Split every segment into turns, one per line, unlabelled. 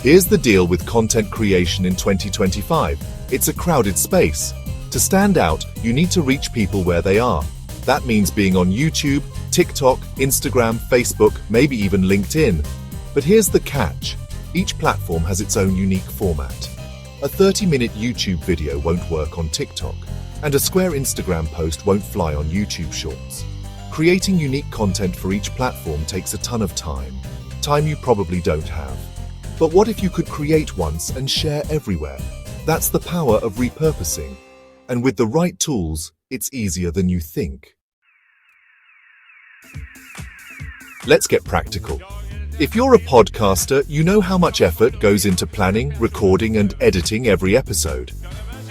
Here's the deal with content creation in 2025. It's a crowded space. To stand out, you need to reach people where they are. That means being on YouTube, TikTok, Instagram, Facebook, maybe even LinkedIn. But here's the catch. Each platform has its own unique format. A 30-minute YouTube video won't work on TikTok, and a square Instagram post won't fly on YouTube Shorts. Creating unique content for each platform takes a ton of time you probably don't have. But what if you could create once and share everywhere? That's the power of repurposing. And with the right tools, it's easier than you think. Let's get practical. If you're a podcaster, you know how much effort goes into planning, recording, and editing every episode.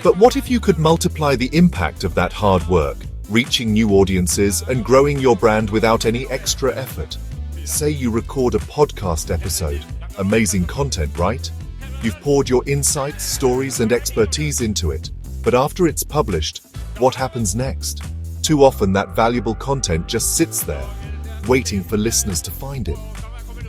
But what if you could multiply the impact of that hard work, reaching new audiences and growing your brand without any extra effort? Say you record a podcast episode. Amazing content, right? You've poured your insights, stories, and expertise into it. But after it's published, what happens next? Too often that valuable content just sits there, waiting for listeners to find it.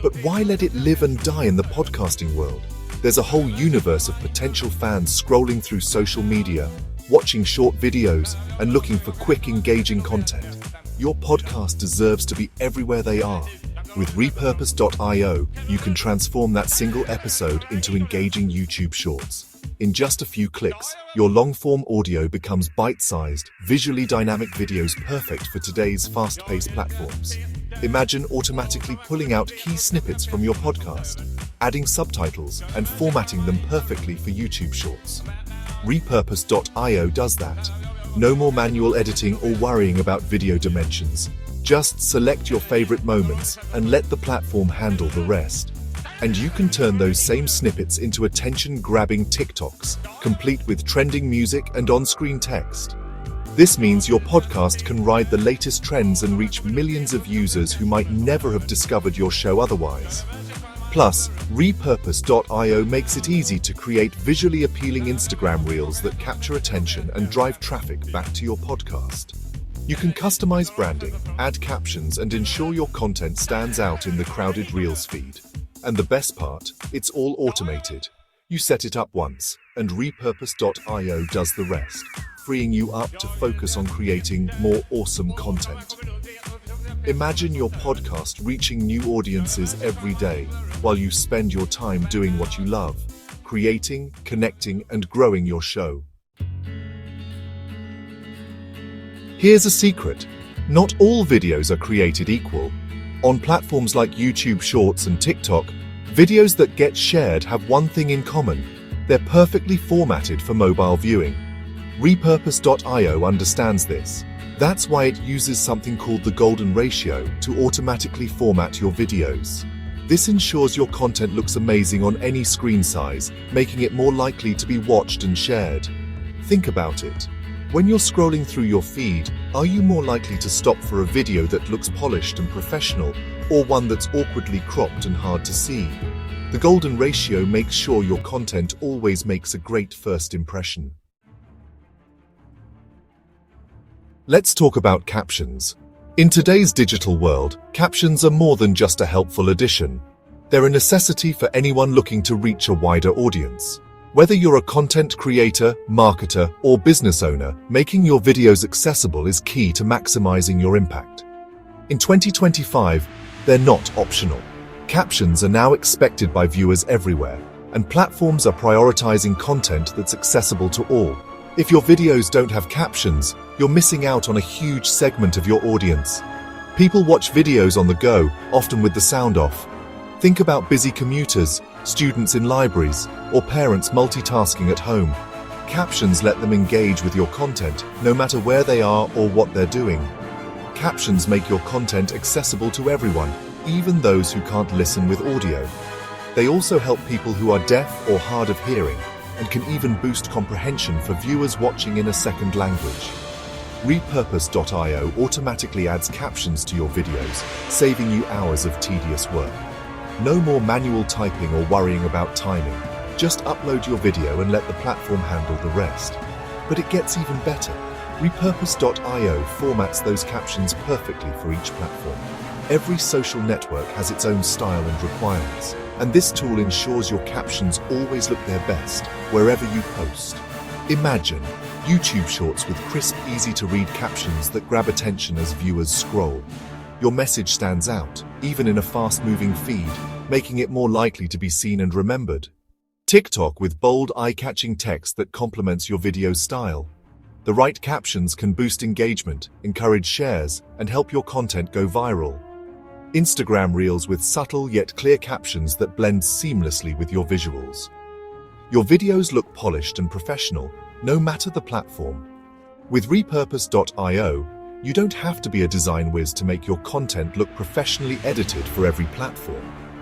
But why let it live and die in the podcasting world? There's a whole universe of potential fans scrolling through social media, watching short videos, and looking for quick, engaging content. Your podcast deserves to be everywhere they are. With Repurpose.io, you can transform that single episode into engaging YouTube Shorts. In just a few clicks, your long-form audio becomes bite-sized, visually dynamic videos perfect for today's fast-paced platforms. Imagine automatically pulling out key snippets from your podcast, adding subtitles, and formatting them perfectly for YouTube Shorts. Repurpose.io does that. No more manual editing or worrying about video dimensions. Just select your favorite moments and let the platform handle the rest. And you can turn those same snippets into attention-grabbing TikToks, complete with trending music and on-screen text. This means your podcast can ride the latest trends and reach millions of users who might never have discovered your show otherwise. Plus, Repurpose.io makes it easy to create visually appealing Instagram reels that capture attention and drive traffic back to your podcast. You can customize branding, add captions, and ensure your content stands out in the crowded Reels feed. And the best part, it's all automated. You set it up once, and Repurpose.io does the rest, freeing you up to focus on creating more awesome content. Imagine your podcast reaching new audiences every day, while you spend your time doing what you love, creating, connecting, and growing your show. Here's a secret. Not all videos are created equal. On platforms like YouTube Shorts and TikTok, videos that get shared have one thing in common. They're perfectly formatted for mobile viewing. Repurpose.io understands this. That's why it uses something called the golden ratio to automatically format your videos. This ensures your content looks amazing on any screen size, making it more likely to be watched and shared. Think about it. When you're scrolling through your feed, are you more likely to stop for a video that looks polished and professional, or one that's awkwardly cropped and hard to see? The golden ratio makes sure your content always makes a great first impression. Let's talk about captions. In today's digital world, captions are more than just a helpful addition. They're a necessity for anyone looking to reach a wider audience. Whether you're a content creator, marketer, or business owner, making your videos accessible is key to maximizing your impact. In 2025, they're not optional. Captions are now expected by viewers everywhere, and platforms are prioritizing content that's accessible to all. If your videos don't have captions, you're missing out on a huge segment of your audience. People watch videos on the go, often with the sound off. Think about busy commuters, students in libraries, or parents multitasking at home. Captions let them engage with your content, no matter where they are or what they're doing. Captions make your content accessible to everyone, even those who can't listen with audio. They also help people who are deaf or hard of hearing, and can even boost comprehension for viewers watching in a second language. Repurpose.io automatically adds captions to your videos, saving you hours of tedious work. No more manual typing or worrying about timing. Just upload your video and let the platform handle the rest. But it gets even better. Repurpose.io formats those captions perfectly for each platform. Every social network has its own style and requirements, and this tool ensures your captions always look their best wherever you post. Imagine YouTube Shorts with crisp, easy-to-read captions that grab attention as viewers scroll. Your message stands out, even in a fast-moving feed, making it more likely to be seen and remembered. TikTok with bold, eye-catching text that complements your video style. The right captions can boost engagement, encourage shares, and help your content go viral. Instagram Reels with subtle yet clear captions that blend seamlessly with your visuals. Your videos look polished and professional, no matter the platform. With Repurpose.io, you don't have to be a design whiz to make your content look professionally edited for every platform.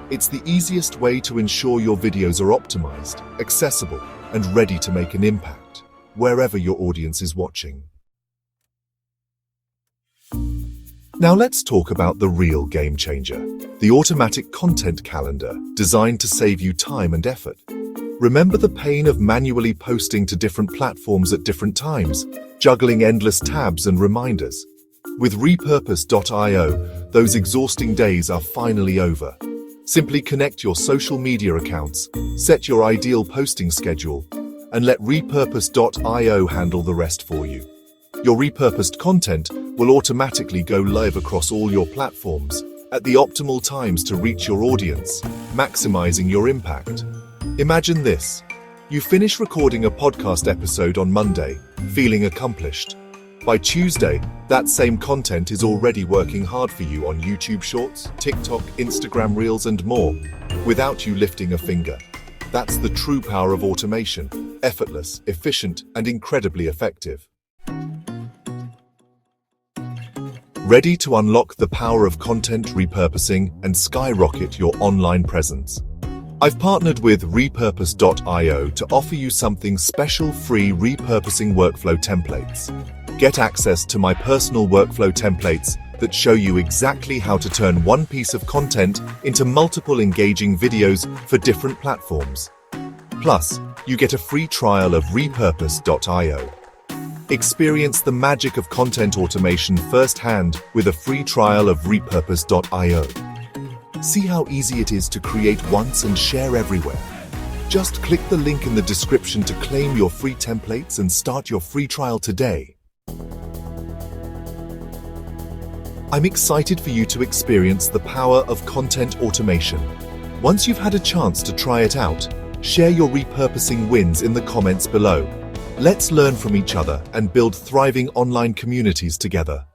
It's the easiest way to ensure your videos are optimized, accessible, and ready to make an impact, wherever your audience is watching. Now let's talk about the real game changer, the automatic content calendar, designed to save you time and effort. Remember the pain of manually posting to different platforms at different times, juggling endless tabs and reminders? With Repurpose.io, those exhausting days are finally over. Simply connect your social media accounts, set your ideal posting schedule, and let Repurpose.io handle the rest for you. Your repurposed content will automatically go live across all your platforms at the optimal times to reach your audience, maximizing your impact. Imagine this. You finish recording a podcast episode on Monday, feeling accomplished. By Tuesday, that same content is already working hard for you on YouTube Shorts, TikTok, Instagram Reels, and more, without you lifting a finger. That's the true power of automation: effortless, efficient, and incredibly effective. Ready to unlock the power of content repurposing and skyrocket your online presence? I've partnered with Repurpose.io to offer you something special: free repurposing workflow templates. Get access to my personal workflow templates that show you exactly how to turn one piece of content into multiple engaging videos for different platforms. Plus, you get a free trial of Repurpose.io. Experience the magic of content automation firsthand with a free trial of Repurpose.io. See how easy it is to create once and share everywhere. Just click the link in the description to claim your free templates and start your free trial today. I'm excited for you to experience the power of content automation. Once you've had a chance to try it out, share your repurposing wins in the comments below. Let's learn from each other and build thriving online communities together.